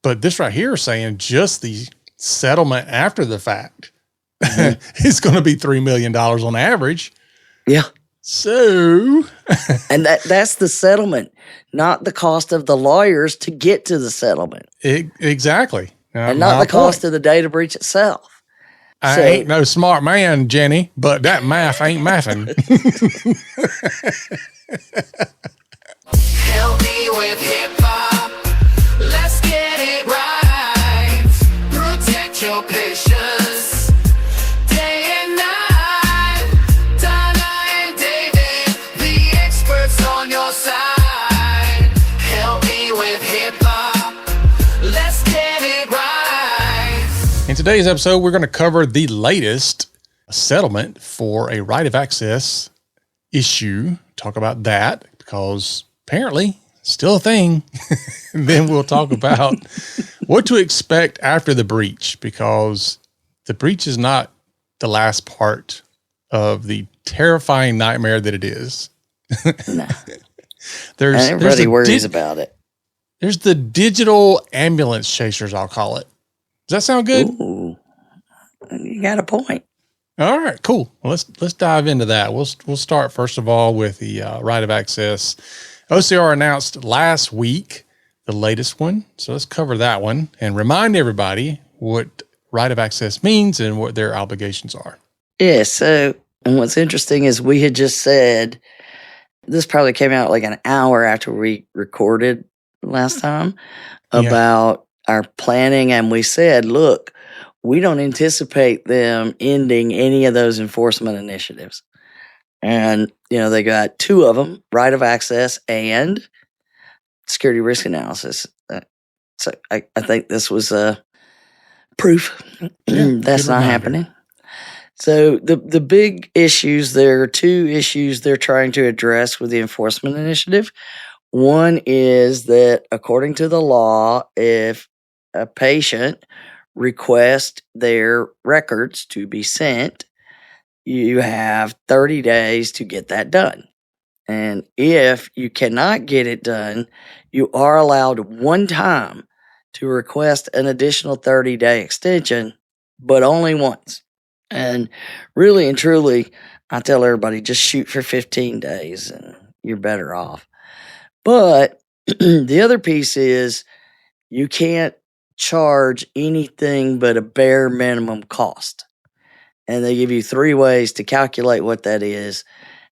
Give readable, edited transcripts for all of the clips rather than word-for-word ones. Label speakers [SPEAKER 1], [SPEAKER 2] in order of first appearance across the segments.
[SPEAKER 1] But this right here is saying just the settlement after the fact is going to be $3 million on average.
[SPEAKER 2] Yeah.
[SPEAKER 1] So,
[SPEAKER 2] and that's the settlement, not the cost of the lawyers to get to the settlement.
[SPEAKER 1] Exactly.
[SPEAKER 2] And not the cost of the data breach itself.
[SPEAKER 1] I ain't no smart man, Jenny, but that math ain't mathing.
[SPEAKER 3] Help me with hip-hop. Let's get it right. Protect your patience. Day and night. Donna and David, the experts on your side. Help me with hip-hop. Let's get it right.
[SPEAKER 1] In today's episode, we're going to cover the latest settlement for a right of access issue. Talk about that because apparently still a thing. Then we'll talk about what to expect after the breach, because the breach is not the last part of the terrifying nightmare that it is.
[SPEAKER 2] No.
[SPEAKER 1] Everybody
[SPEAKER 2] worries about it.
[SPEAKER 1] There's the digital ambulance chasers, I'll call it. Does that sound good?
[SPEAKER 2] Ooh, you got a point.
[SPEAKER 1] All right, cool. Well, let's dive into that. We'll start first of all with the right of access. OCR announced last week the latest one, so let's cover that one and remind everybody what right of access means and what their obligations are.
[SPEAKER 2] Yeah. So, and what's interesting is we had just said this probably came out like an hour after we recorded last time about our planning, and we said, look, we don't anticipate them ending any of those enforcement initiatives. And, they got two of them, right of access and security risk analysis. So I think this was proof that's not happening. So the big issues, there are two issues they're trying to address with the enforcement initiative. One is that according to the law, if a patient requests their records to be sent, you have 30 days to get that done. And if you cannot get it done, you are allowed one time to request an additional 30-day extension, but only once. And really and truly, I tell everybody, just shoot for 15 days and you're better off. But the other piece is you can't charge anything but a bare minimum cost. And they give you 3 ways to calculate what that is.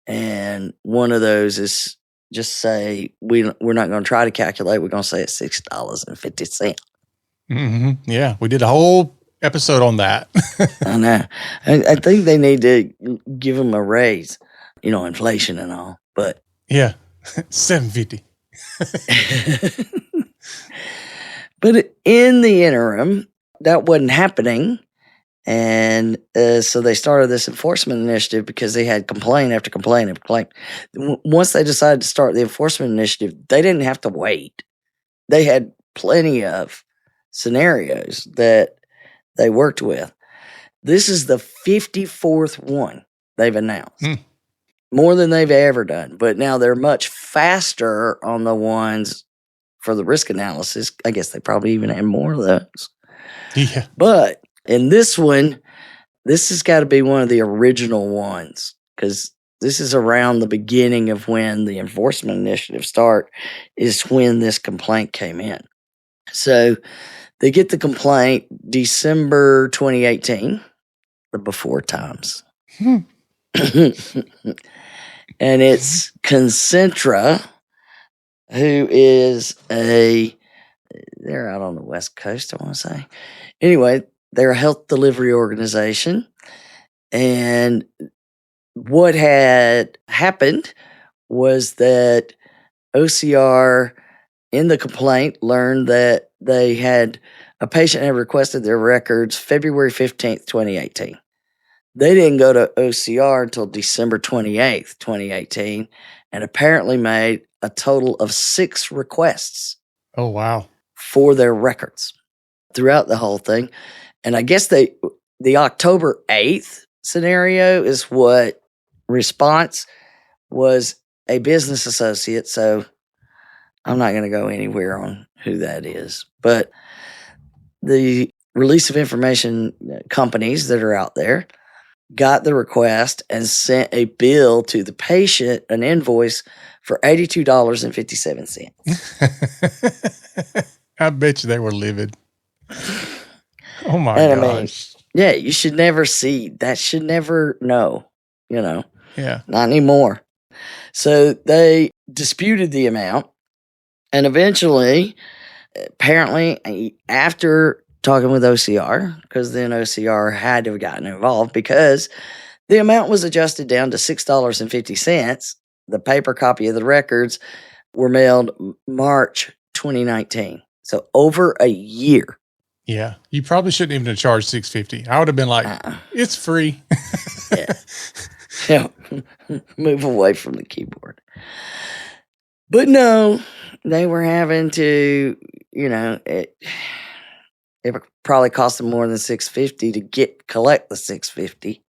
[SPEAKER 2] And one of those is just say, we're not going to try to calculate. We're going to say it's $6.50.
[SPEAKER 1] Mm-hmm. Yeah, we did a whole episode on that.
[SPEAKER 2] I know. I think they need to give them a raise, inflation and all. But
[SPEAKER 1] yeah, $7.50.
[SPEAKER 2] But in the interim, that wasn't happening. And so they started this enforcement initiative because they had complaint after complaint after complaint. Once they decided to start the enforcement initiative, they didn't have to wait. They had plenty of scenarios that they worked with. This is the 54th one they've announced. More than they've ever done. But now they're much faster on the ones for the risk analysis. I guess they probably even had more of those.
[SPEAKER 1] Yeah.
[SPEAKER 2] But in this one, this has got to be one of the original ones, because this is around the beginning of when the enforcement initiative is when this complaint came in. So they get the complaint December 2018, the before times. And it's Concentra, who is they're out on the West Coast, I want to say. Anyway, they're a health delivery organization. And what had happened was that OCR in the complaint learned that a patient had requested their records February 15th, 2018. They didn't go to OCR until December 28th, 2018, and apparently made a total of 6 requests.
[SPEAKER 1] Oh, wow.
[SPEAKER 2] For their records throughout the whole thing. And I guess the October 8th scenario is what response was a business associate. So I'm not going to go anywhere on who that is. But the release of information companies that are out there got the request and sent a bill to the patient, an invoice for $82.57.
[SPEAKER 1] I bet you they were livid. Oh my
[SPEAKER 2] And
[SPEAKER 1] gosh.
[SPEAKER 2] yeah, you should never see that. Should never know,
[SPEAKER 1] Yeah.
[SPEAKER 2] not anymore. So they disputed the amount, and eventually, apparently, after talking with OCR, because then OCR had to have gotten involved because the amount was adjusted down to $6.50. The paper copy of the records were mailed March 2019. So over a year.
[SPEAKER 1] Yeah. You probably shouldn't even have charged $6.50. I would have been like, it's free.
[SPEAKER 2] Yeah. Move away from the keyboard. But no, they were having to, it probably cost them more than $6.50 to collect the $6.50.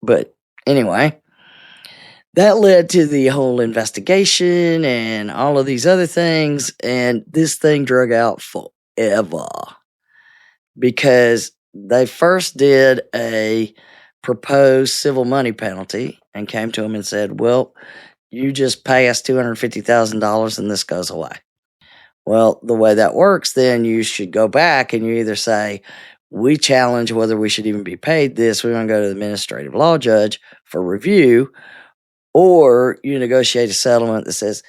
[SPEAKER 2] But anyway, that led to the whole investigation and all of these other things, and this thing drug out forever because they first did a proposed civil money penalty and came to him and said, well, you just pay us $250,000 and this goes away. Well, the way that works, then you should go back and you either say, we challenge whether we should even be paid this. We want to go to the administrative law judge for review, or you negotiate a settlement that says,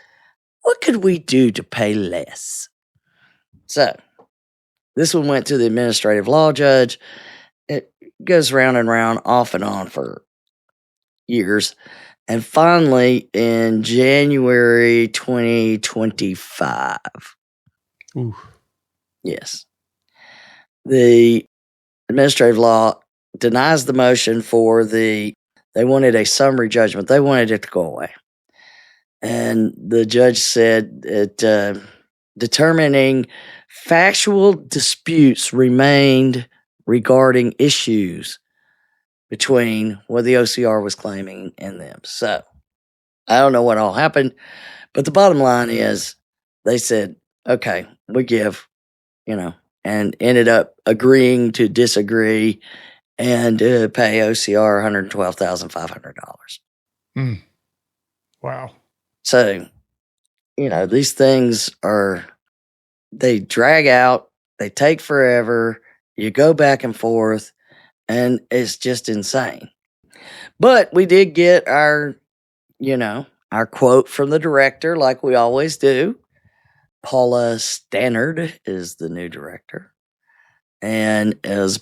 [SPEAKER 2] what could we do to pay less? So this one went to the administrative law judge. It goes round and round, off and on for years. And finally, in January 2025,
[SPEAKER 1] Ooh.
[SPEAKER 2] yes, the administrative law denies the motion they wanted a summary judgment. They wanted it to go away. And the judge said that determining factual disputes remained regarding issues between what the OCR was claiming and them. So I don't know what all happened, but the bottom line is they said, okay, we give, and ended up agreeing to disagree and pay OCR $112,500.
[SPEAKER 1] Wow.
[SPEAKER 2] So, these things they drag out, they take forever, you go back and forth, and it's just insane. But we did get our quote from the director, like we always do. Paula Stannard is the new director. And is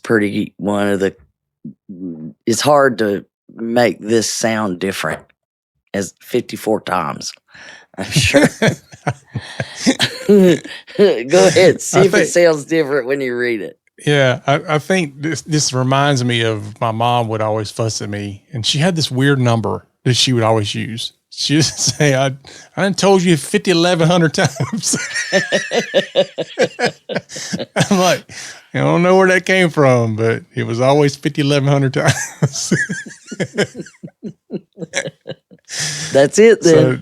[SPEAKER 2] it's hard to make this sound different as 54 times. I'm sure. Go ahead. See if it sounds different when you read it.
[SPEAKER 1] Yeah. I think this reminds me of my mom would always fuss at me, and she had this weird number that she would always use. She would say, I done told you 1,100 times. I'm like, I don't know where that came from, but it was always 1,100 times.
[SPEAKER 2] That's it then.
[SPEAKER 1] So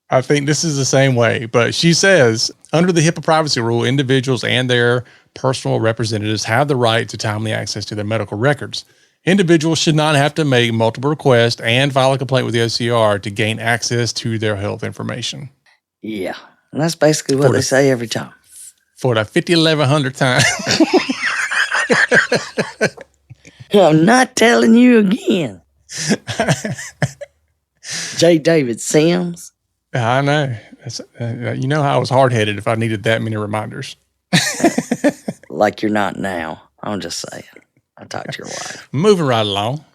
[SPEAKER 1] I think this is the same way, but she says, under the HIPAA privacy rule, individuals and their personal representatives have the right to timely access to their medical records. Individuals should not have to make multiple requests and file a complaint with the OCR to gain access to their health information.
[SPEAKER 2] Yeah. And that's basically what they say every time.
[SPEAKER 1] For the 1,100 time.
[SPEAKER 2] I'm not telling you again. J. David Sims.
[SPEAKER 1] I know. You know how I was hard-headed if I needed that many reminders.
[SPEAKER 2] Like you're not now. I'm just saying. I talked to your wife.
[SPEAKER 1] Moving right along.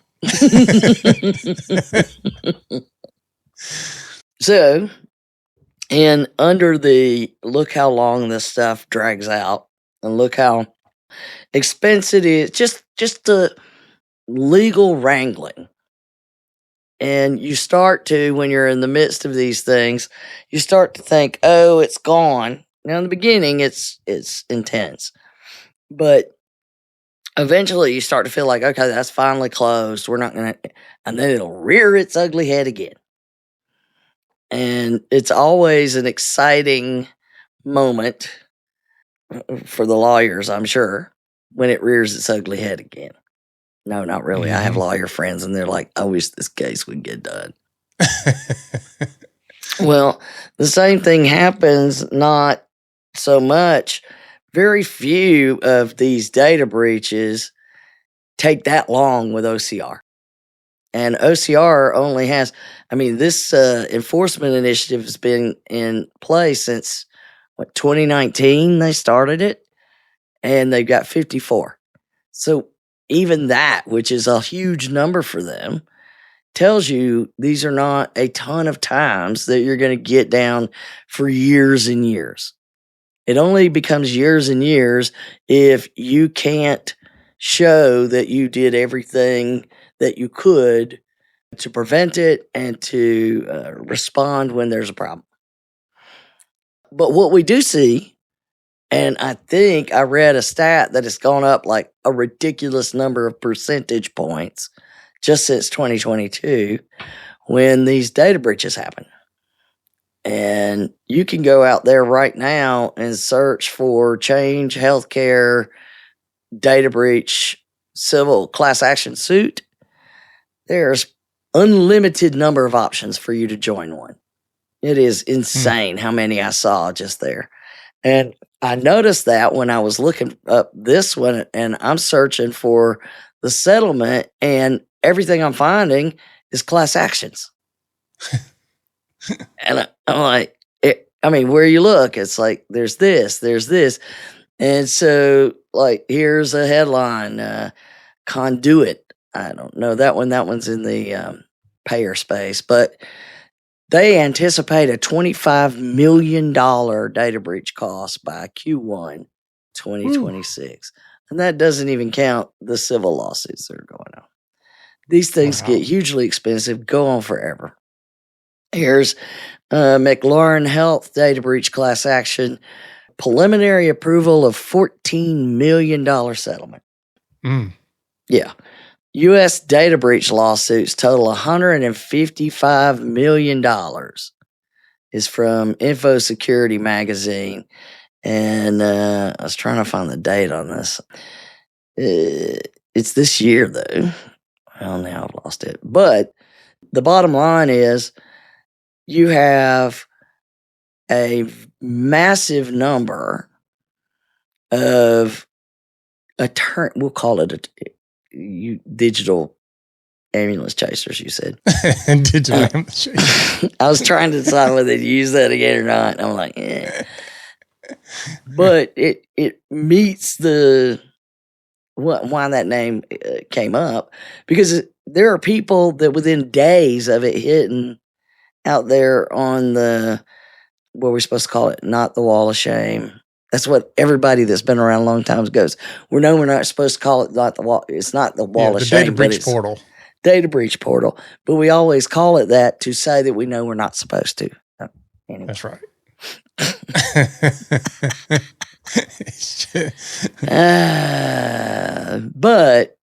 [SPEAKER 2] So, and under the look how long this stuff drags out, and look how expensive it is, just the legal wrangling. And you start to, when you're in the midst of these things, you start to think, oh, it's gone. Now, in the beginning, it's intense. But eventually, you start to feel like, okay, that's finally closed. We're not going to, and then it'll rear its ugly head again. And it's always an exciting moment for the lawyers, I'm sure, when it rears its ugly head again. No, not really. I have lawyer friends, and they're like, I wish this case would get done. Well, the same thing happens, not so much. Very few of these data breaches take that long with OCR. And OCR only has, this enforcement initiative has been in place since, 2019 they started it, and they've got 54. So even that, which is a huge number for them, tells you these are not a ton of times that you're going to get down for years and years. It only becomes years and years if you can't show that you did everything that you could to prevent it and to respond when there's a problem. But what we do see, and I think I read a stat that it's gone up like a ridiculous number of percentage points just since 2022 when these data breaches happen. And you can go out there right now and search for Change Healthcare data breach civil class action suit. There's unlimited number of options for you to join one. It is insane how many I saw just there. And I noticed that when I was looking up this one, and I'm searching for the settlement, and everything I'm finding is class actions. And I'm like, where you look, it's like, there's this. And so, like, here's a headline, conduit. I don't know that one. That one's in the payer space, but they anticipate a $25 million data breach cost by Q1 2026. Ooh. And that doesn't even count the civil lawsuits that are going on. These things get hugely expensive, go on forever. Here's McLaurin Health data breach class action, preliminary approval of $14 million settlement. Yeah. U.S. data breach lawsuits total $155 million is from InfoSecurity magazine. And I was trying to find the date on this. It's this year, though. Well, now I've lost it. But the bottom line is you have a massive number of we'll call it digital ambulance chasers, you said.
[SPEAKER 1] Digital ambulance chasers.
[SPEAKER 2] I was trying to decide whether to use that again or not. I'm like, yeah. But it meets why that name came up, because there are people that within days of it hitting out there on what we're supposed to call it, not the wall of shame. That's what everybody that's been around a long time goes. We're not supposed to call it not the wall. It's not the wall of shame.
[SPEAKER 1] Data breach portal.
[SPEAKER 2] Data breach portal. But we always call it that to say that we know we're not supposed to. Anyway.
[SPEAKER 1] That's right.
[SPEAKER 2] But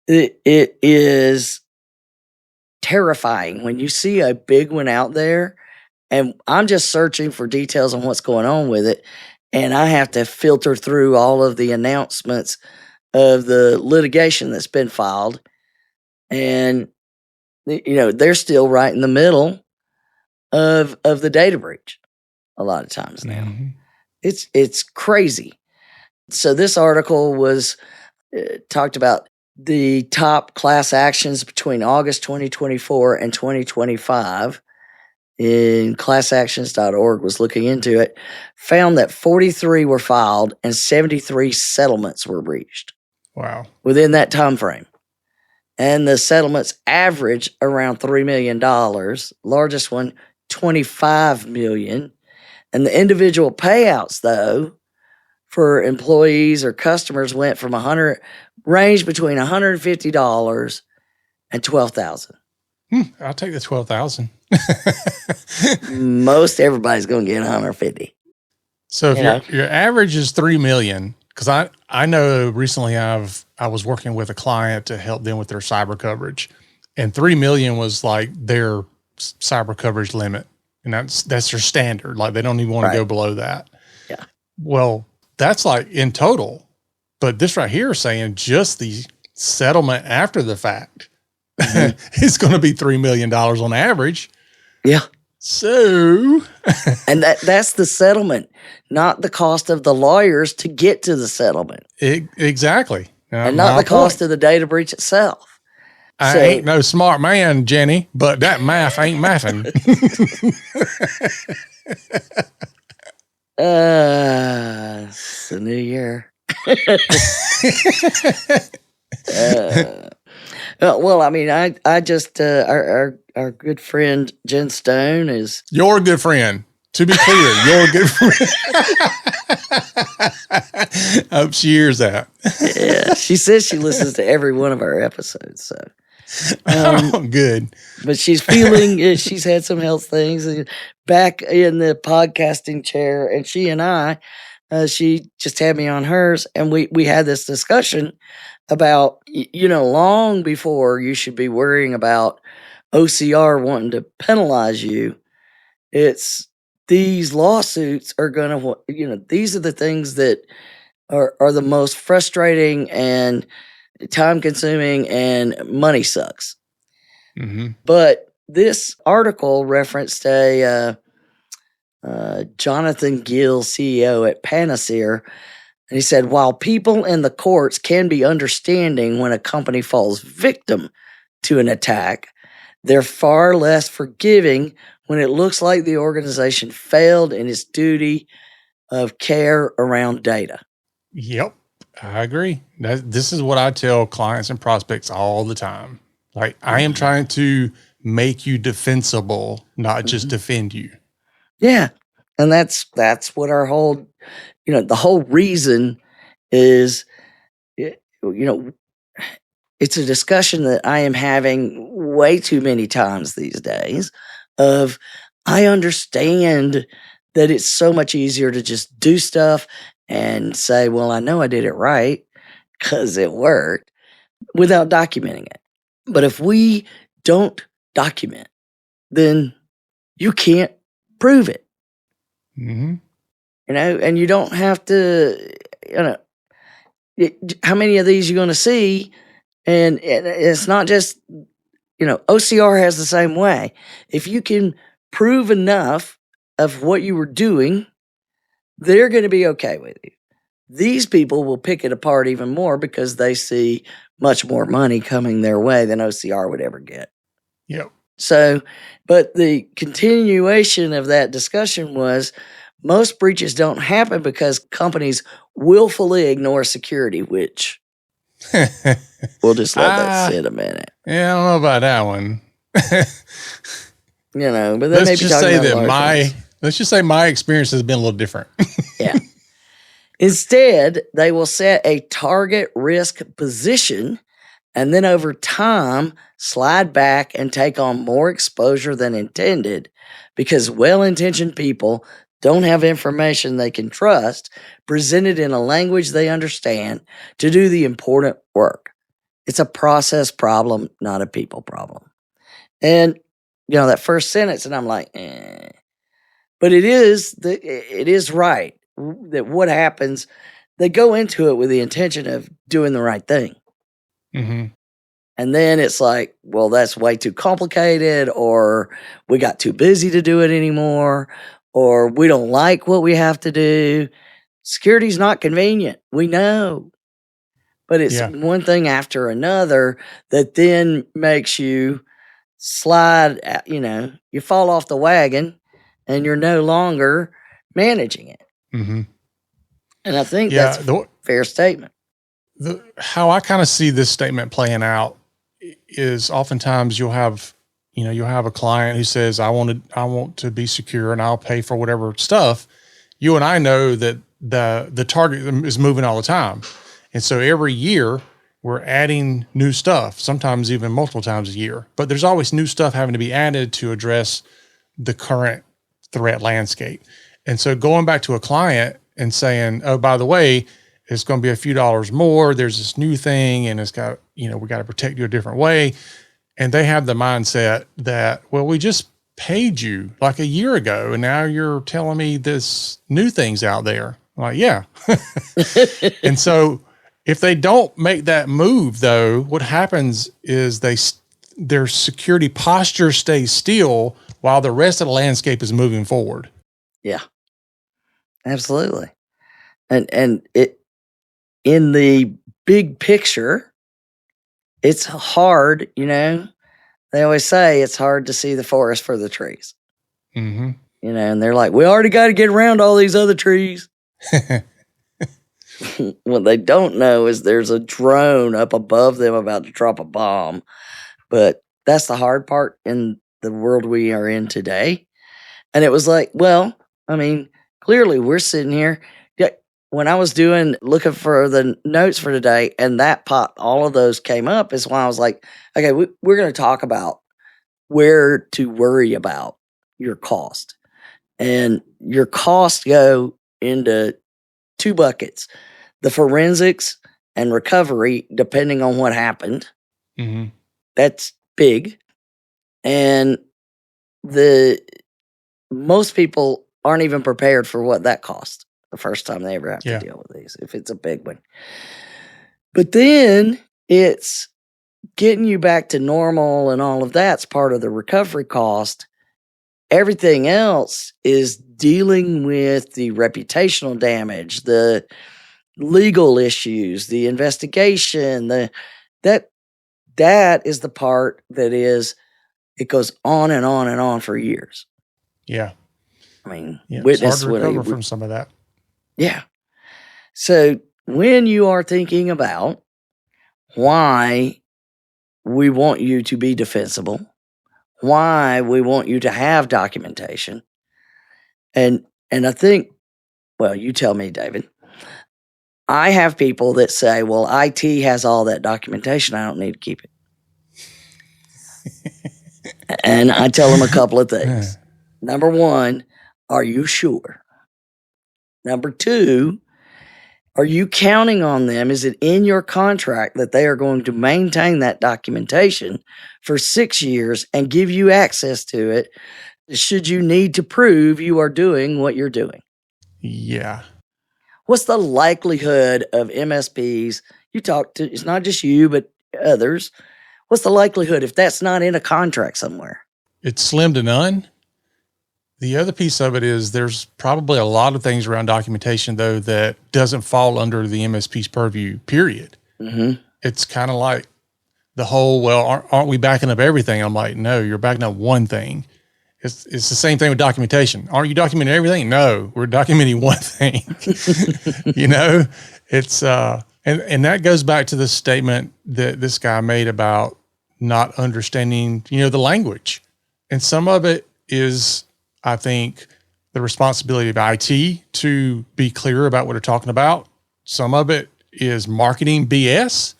[SPEAKER 2] it is terrifying when you see a big one out there, and I'm just searching for details on what's going on with it, and I have to filter through all of the announcements of the litigation that's been filed, and they're still right in the middle of the data breach a lot of times now. Mm-hmm. It's crazy. So this article was talked about the top class actions between August 2024 and 2025. In classactions.org was looking into it, found that 43 were filed and 73 settlements were reached.
[SPEAKER 1] Wow. Within
[SPEAKER 2] that time frame. And the settlements average around $3 million. Largest one, $25 million. And the individual payouts, though, for employees or customers went from range between $150 and $12,000.
[SPEAKER 1] I'll take the 12,000.
[SPEAKER 2] Most everybody's going to get 150.
[SPEAKER 1] So if your average is 3 million, because I know recently I was working with a client to help them with their cyber coverage, and 3 million was like their cyber coverage limit. And that's their standard. Like they don't even want to go below that.
[SPEAKER 2] Yeah.
[SPEAKER 1] Well, that's like in total. But this right here is saying just the settlement after the fact is going to be $3 million on average.
[SPEAKER 2] Yeah.
[SPEAKER 1] So,
[SPEAKER 2] and that's the settlement, not the cost of the lawyers to get to the settlement.
[SPEAKER 1] Exactly.
[SPEAKER 2] And not the cost of the data breach itself.
[SPEAKER 1] I ain't no smart man, Jenny, but that math ain't mathing.
[SPEAKER 2] It's a new year. Well, I mean, I just our good friend Jen Stone is
[SPEAKER 1] your good friend. To be clear, your good friend. I hope she hears that.
[SPEAKER 2] Yeah, she says she listens to every one of our episodes. So,
[SPEAKER 1] good.
[SPEAKER 2] But she's feeling she's had some health things and back in the podcasting chair, and she and I, she just had me on hers, and we had this discussion about long before you should be worrying about OCR wanting to penalize you. It's these lawsuits are going to, these are the things that are the most frustrating and time consuming and money sucks.
[SPEAKER 1] Mm-hmm.
[SPEAKER 2] But this article referenced a Jonathan Gill, CEO at Panacea, and he said, while people in the courts can be understanding when a company falls victim to an attack, they're far less forgiving when it looks like the organization failed in its duty of care around data.
[SPEAKER 1] Yep, I agree. This is what I tell clients and prospects all the time. Like, I am trying to make you defensible, not just defend you.
[SPEAKER 2] Yeah. And that's what our whole, the whole reason is, it's a discussion that I am having way too many times these days of, I understand that it's so much easier to just do stuff and say, well, I know I did it right because it worked without documenting it. But if we don't document, then you can't prove it.
[SPEAKER 1] Mm-hmm.
[SPEAKER 2] And you don't have to, how many of these you're going to see? And it's not just, OCR has the same way. If you can prove enough of what you were doing, they're going to be okay with you. These people will pick it apart even more because they see much more money coming their way than OCR would ever get.
[SPEAKER 1] Yep.
[SPEAKER 2] So, but the continuation of that discussion was most breaches don't happen because companies willfully ignore security, which we'll just let that sit a minute.
[SPEAKER 1] Yeah, I don't know about that one.
[SPEAKER 2] But then maybe talking about
[SPEAKER 1] let's just say my experience has been a little different.
[SPEAKER 2] Yeah. Instead, they will set a target risk position and then over time slide back and take on more exposure than intended because well-intentioned people don't have information they can trust presented in a language they understand to do the important work. It's a process problem, not a people problem. And, that first sentence, and I'm like, But it is right that what happens, they go into it with the intention of doing the right thing.
[SPEAKER 1] Mm-hmm.
[SPEAKER 2] And then it's like, well, that's way too complicated, or we got too busy to do it anymore, or we don't like what we have to do. Security's not convenient. We know. But it's one thing after another that then makes you slide, you fall off the wagon and you're no longer managing it.
[SPEAKER 1] Mm-hmm.
[SPEAKER 2] And I think that's a fair statement.
[SPEAKER 1] How I kind of see this statement playing out is oftentimes you'll have a client who says, I want to be secure and I'll pay for whatever stuff. You and I know that the target is moving all the time. And so every year we're adding new stuff, sometimes even multiple times a year, but there's always new stuff having to be added to address the current threat landscape. And so going back to a client and saying, oh, by the way, it's going to be a few dollars more. There's this new thing and it's got, we got to protect you a different way. And they have the mindset that, well, we just paid you like a year ago, and now you're telling me this new thing's out there. I'm like, yeah. And so if they don't make that move, though, what happens is their security posture stays still while the rest of the landscape is moving forward.
[SPEAKER 2] Yeah, absolutely. And it, in the big picture, it's hard, you know, they always say it's hard to see the forest for the trees,
[SPEAKER 1] Mm-hmm.
[SPEAKER 2] you know, and they're like, we already got to get around all these other trees. What they don't know is there's a drone up above them about to drop a bomb. But that's the hard part in the world we are in today. And it was like, well, I mean, clearly we're sitting here. Yeah, when I was looking for the notes for today, and all of those came up, is why I was like, okay, we're going to talk about where to worry about your cost. And your costs go into two buckets: the forensics and recovery, depending on what happened.
[SPEAKER 1] Mm-hmm.
[SPEAKER 2] That's big. And most people aren't even prepared for what that costs the first time they ever have to deal with these, if it's a big one. But then it's getting you back to normal, and all of that's part of the recovery cost. Everything else is dealing with the reputational damage, the legal issues, the investigation, that is the part that it goes on and on and on for years.
[SPEAKER 1] Yeah.
[SPEAKER 2] I mean,
[SPEAKER 1] it's hard to recover from some of that.
[SPEAKER 2] Yeah. So when you are thinking about why we want you to be defensible, why we want you to have documentation, and I think, well, you tell me, David, I have people that say, well, IT has all that documentation, I don't need to keep it. And I tell them a couple of things. Number one, are you sure? Number two, are you counting on them? Is it in your contract that they are going to maintain that documentation for 6 years and give you access to it should you need to prove you are doing what you're doing?
[SPEAKER 1] Yeah.
[SPEAKER 2] What's the likelihood of MSPs, it's not just you, but others, what's the likelihood if that's not in a contract somewhere?
[SPEAKER 1] It's slim to none. The other piece of it is there's probably a lot of things around documentation, though, that doesn't fall under the MSP's purview, period.
[SPEAKER 2] Mm-hmm.
[SPEAKER 1] It's kind of like the whole, well, aren't we backing up everything? I'm like, no, you're backing up one thing. It's the same thing with documentation. Aren't you documenting everything? No, we're documenting one thing. You know, it's, and that goes back to the statement that this guy made about not understanding, the language. And some of it is, I think, the responsibility of IT to be clear about what they're talking about. Some of it is marketing BS,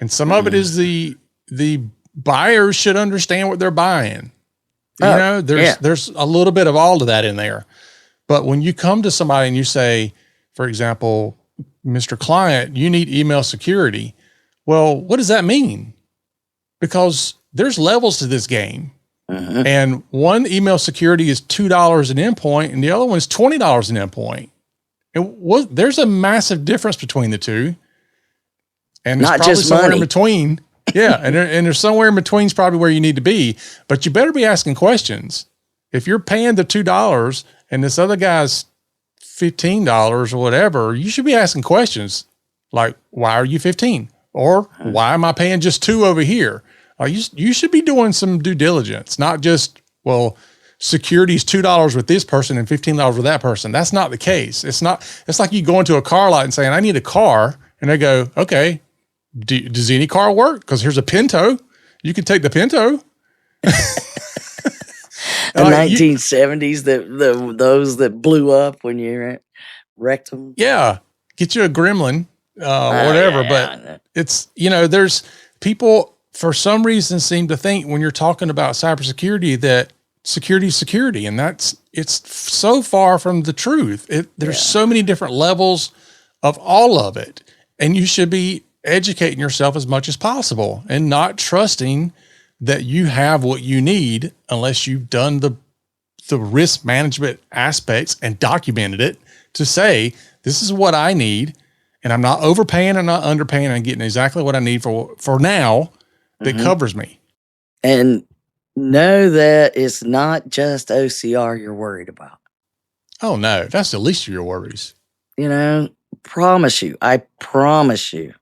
[SPEAKER 1] and some of it is the buyers should understand what they're buying. There's a little bit of all of that in there. But when you come to somebody and you say, for example, Mr. Client, you need email security. Well, what does that mean? Because there's levels to this game. Mm-hmm. And one email security is $2 an endpoint, and the other one is $20 an endpoint. There's a massive difference between the two. And
[SPEAKER 2] not
[SPEAKER 1] probably
[SPEAKER 2] just
[SPEAKER 1] somewhere
[SPEAKER 2] money.
[SPEAKER 1] in between. Yeah. And there's somewhere in between is probably where you need to be, but you better be asking questions. If you're paying the $2 and this other guy's $15 or whatever, you should be asking questions like, why are you 15? Or why am I paying just $2 over here? You should be doing some due diligence, not just, well, security's $2 with this person and $15 with that person. That's not the case. It's like you go into a car lot and saying, I need a car. And they go, okay, does any car work? Because here's a Pinto. You can take the Pinto.
[SPEAKER 2] The 1970s, those that blew up when you wrecked them.
[SPEAKER 1] Yeah. Get you a Gremlin, whatever. But it's, there's people for some reason seem to think when you're talking about cybersecurity that security is security. And it's so far from the truth. There's so many different levels of all of it. And you should be educating yourself as much as possible and not trusting that you have what you need unless you've done the risk management aspects and documented it to say, this is what I need. And I'm not overpaying, I'm not underpaying, I'm getting exactly what I need for now that covers me.
[SPEAKER 2] And know that it's not just OCR you're worried about.
[SPEAKER 1] Oh no, that's the least of your worries.
[SPEAKER 2] You know, I promise you,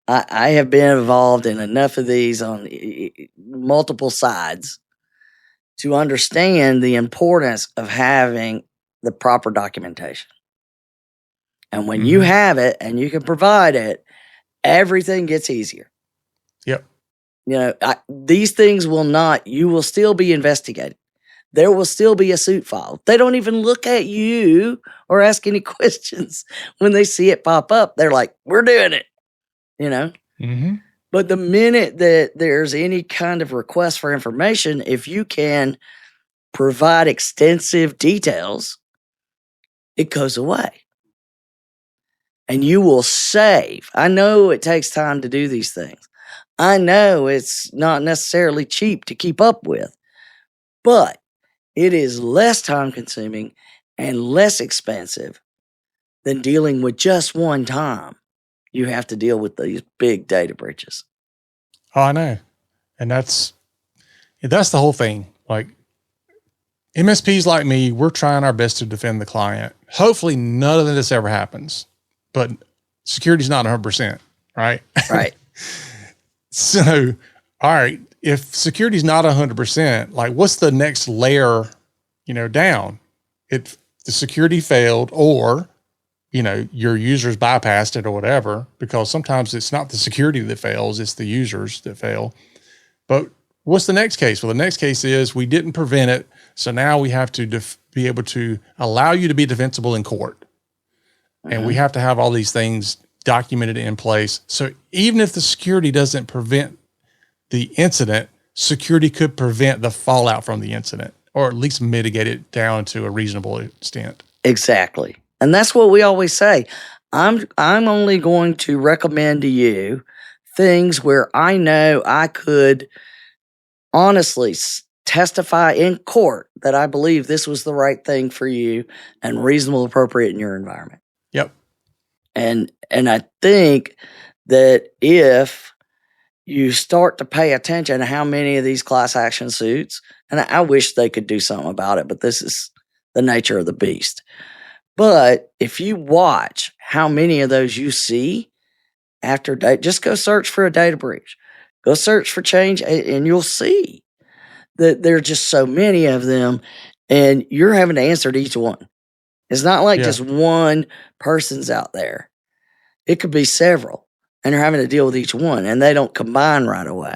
[SPEAKER 2] I have been involved in enough of these on multiple sides to understand the importance of having the proper documentation. And when you have it and you can provide it, everything gets easier.
[SPEAKER 1] Yep.
[SPEAKER 2] You know, these things you will still be investigated. There will still be a suit filed. They don't even look at you or ask any questions when they see it pop up. They're like, we're doing it, you know? But the minute that there's any kind of request for information, if you can provide extensive details, it goes away. And you will save. I know it takes time to do these things. I know it's not necessarily cheap to keep up with, but it is less time consuming and less expensive than dealing with just one time. You have to deal with these big data breaches.
[SPEAKER 1] Oh, I know. And that's the whole thing. Like MSPs like me, we're trying our best to defend the client. Hopefully none of this ever happens, but security's not 100%, right?
[SPEAKER 2] Right.
[SPEAKER 1] So, all right, if security's not 100%, like what's the next layer, down? If the security failed or, your users bypassed it or whatever, because sometimes it's not the security that fails, it's the users that fail. But what's the next case? Well, the next case is we didn't prevent it. So now we have to be able to allow you to be defensible in court. And we have to have all these things documented in place. So even if the security doesn't prevent the incident, security could prevent the fallout from the incident, or at least mitigate it down to a reasonable extent.
[SPEAKER 2] Exactly. And that's what we always say. I'm only going to recommend to you things where I know I could honestly testify in court that I believe this was the right thing for you and reasonable, appropriate in your environment.
[SPEAKER 1] Yep.
[SPEAKER 2] And I think that if you start to pay attention to how many of these class action suits, and I wish they could do something about it, but this is the nature of the beast. But if you watch how many of those you see after just go search for a data breach, go search for change, and you'll see that there are just so many of them, and you're having to answer to each one. It's not like just one person's out there. It could be several, and they're having to deal with each one, and they don't combine right away.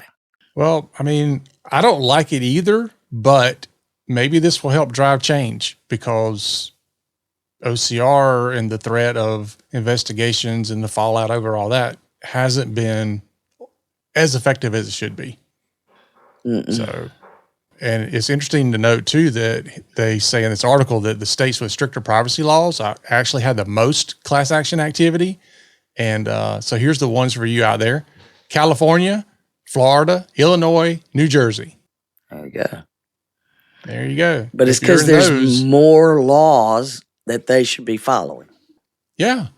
[SPEAKER 1] Well, I mean, I don't like it either, but maybe this will help drive change because OCR and the threat of investigations and the fallout over all that hasn't been as effective as it should be. So, and it's interesting to note too that they say in this article that the states with stricter privacy laws actually had the most class action activity. And so here's the ones for you out there: California, Florida, Illinois, New Jersey.
[SPEAKER 2] There you go.
[SPEAKER 1] There you go.
[SPEAKER 2] But it's because there's more laws that they should be following.
[SPEAKER 1] Yeah.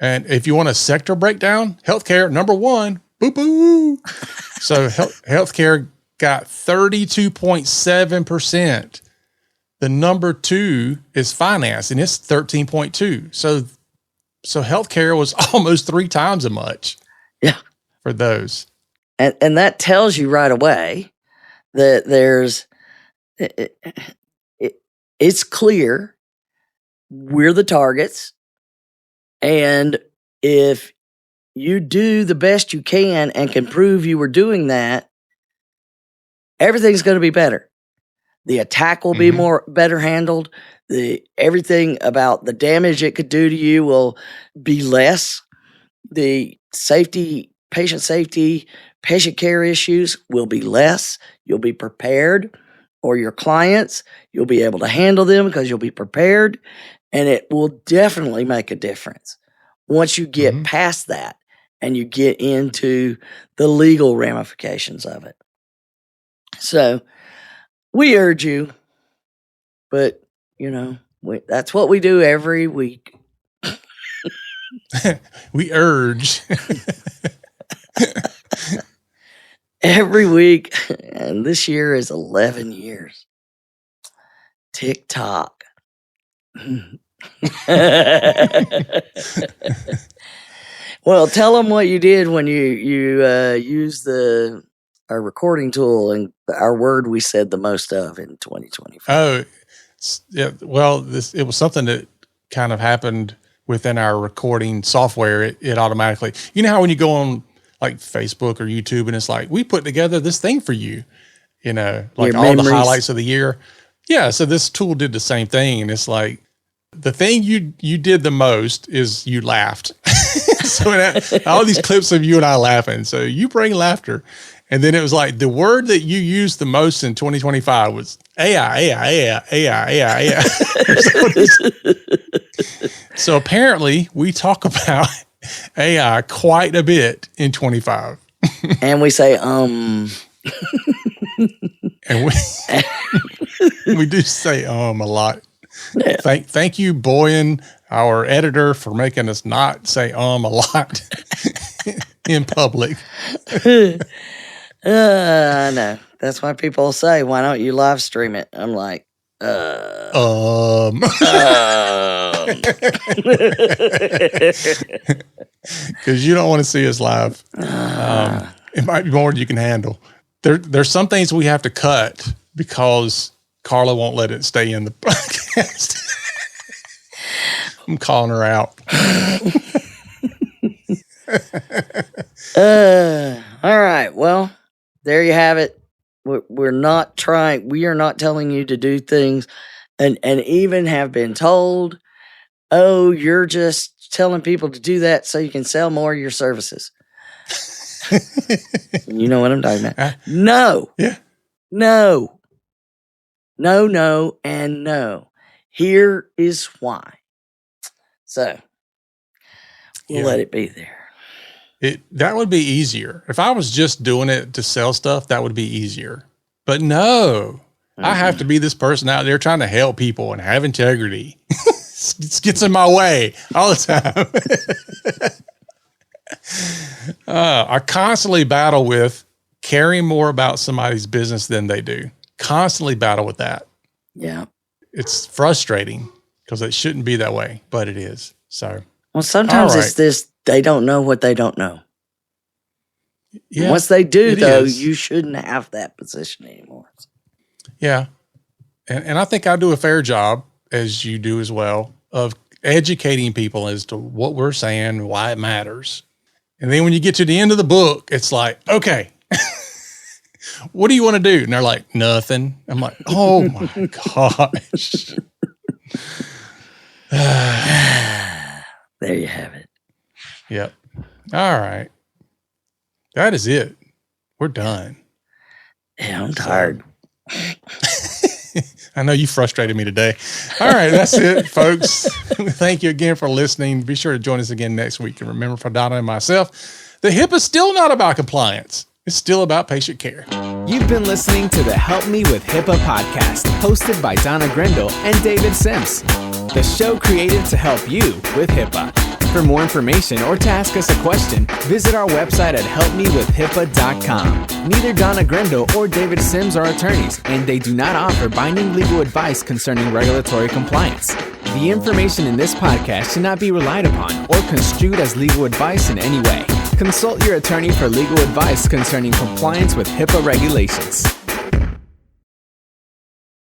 [SPEAKER 1] And if you want a sector breakdown, healthcare, number one, boo-boo. So healthcare got 32.7%. The number two is finance, and it's 13.2. So healthcare was almost 3 times as much.
[SPEAKER 2] Yeah.
[SPEAKER 1] For those.
[SPEAKER 2] And that tells you right away that it's clear we're the targets. And if you do the best you can and can prove you were doing that, everything's going to be better. The attack will be better handled. Everything about the damage it could do to you will be less. The patient safety, patient care issues will be less. You'll be prepared, or your clients, you'll be able to handle them because you'll be prepared, and it will definitely make a difference once you get past that and you get into the legal ramifications of it. So we urge you, but that's what we do every week.
[SPEAKER 1] We urge.
[SPEAKER 2] Every week. And this year is 11 years. TikTok. Well, tell them what you did when you used our recording tool and our word we said the most of in 2025.
[SPEAKER 1] Oh, yeah. Well, it was something that kind of happened within our recording software. It automatically, you know how when you go on like Facebook or YouTube and it's like, we put together this thing for you, like
[SPEAKER 2] Your
[SPEAKER 1] all
[SPEAKER 2] memories.
[SPEAKER 1] the highlights of the year. Yeah. So this tool did the same thing. And it's like, the thing you did the most is you laughed. So all these clips of you and I laughing. So you bring laughter. And then it was like the word that you used the most in 2025 was AI. So apparently we talk about AI quite a bit in 25.
[SPEAKER 2] And we say,
[SPEAKER 1] And we do say a lot.
[SPEAKER 2] Yeah.
[SPEAKER 1] Thank you, Boyan, our editor, for making us not say a lot in public.
[SPEAKER 2] I know. That's why people say, why don't you live stream it? I'm like, because
[SPEAKER 1] you don't want to see us live. It might be more than you can handle. There's some things we have to cut because Carla won't let it stay in the podcast. I'm calling her out.
[SPEAKER 2] All right. Well, there you have it. We are not telling you to do things and even have been told, oh, you're just telling people to do that so you can sell more of your services. You know what I'm talking about. No.
[SPEAKER 1] Yeah.
[SPEAKER 2] No. No, and no. Here is why. So we'll let it be there.
[SPEAKER 1] That would be easier. If I was just doing it to sell stuff, that would be easier. But no, I have to be this person out there trying to help people and have integrity. It gets in my way all the time. I constantly battle with caring more about somebody's business than they do. Constantly battle with that.
[SPEAKER 2] Yeah.
[SPEAKER 1] It's frustrating because it shouldn't be that way, but it is. So,
[SPEAKER 2] well, sometimes it's this, they don't know what they don't know. Yeah, once they do, though, you shouldn't have that position anymore.
[SPEAKER 1] Yeah. And I think I do a fair job, as you do as well, of educating people as to what we're saying, why it matters. And then when you get to the end of the book, it's like, okay, what do you want to do? And they're like, nothing. I'm like, oh my gosh.
[SPEAKER 2] There you have it.
[SPEAKER 1] Yep. All right. That is it. We're done.
[SPEAKER 2] Yeah, I'm tired.
[SPEAKER 1] I know you frustrated me today. All right, that's it, folks. Thank you again for listening. Be sure to join us again next week. And remember, for Donna and myself, the HIPAA is still not about compliance. It's still about patient care.
[SPEAKER 4] You've been listening to the Help Me with HIPAA podcast, hosted by Donna Grindle and David Sims. The show created to help you with HIPAA. For more information or to ask us a question, visit our website at helpmewithhipaa.com. Neither Donna Grindle or David Sims are attorneys, and they do not offer binding legal advice concerning regulatory compliance. The information in this podcast should not be relied upon or construed as legal advice in any way. Consult your attorney for legal advice concerning compliance with HIPAA regulations.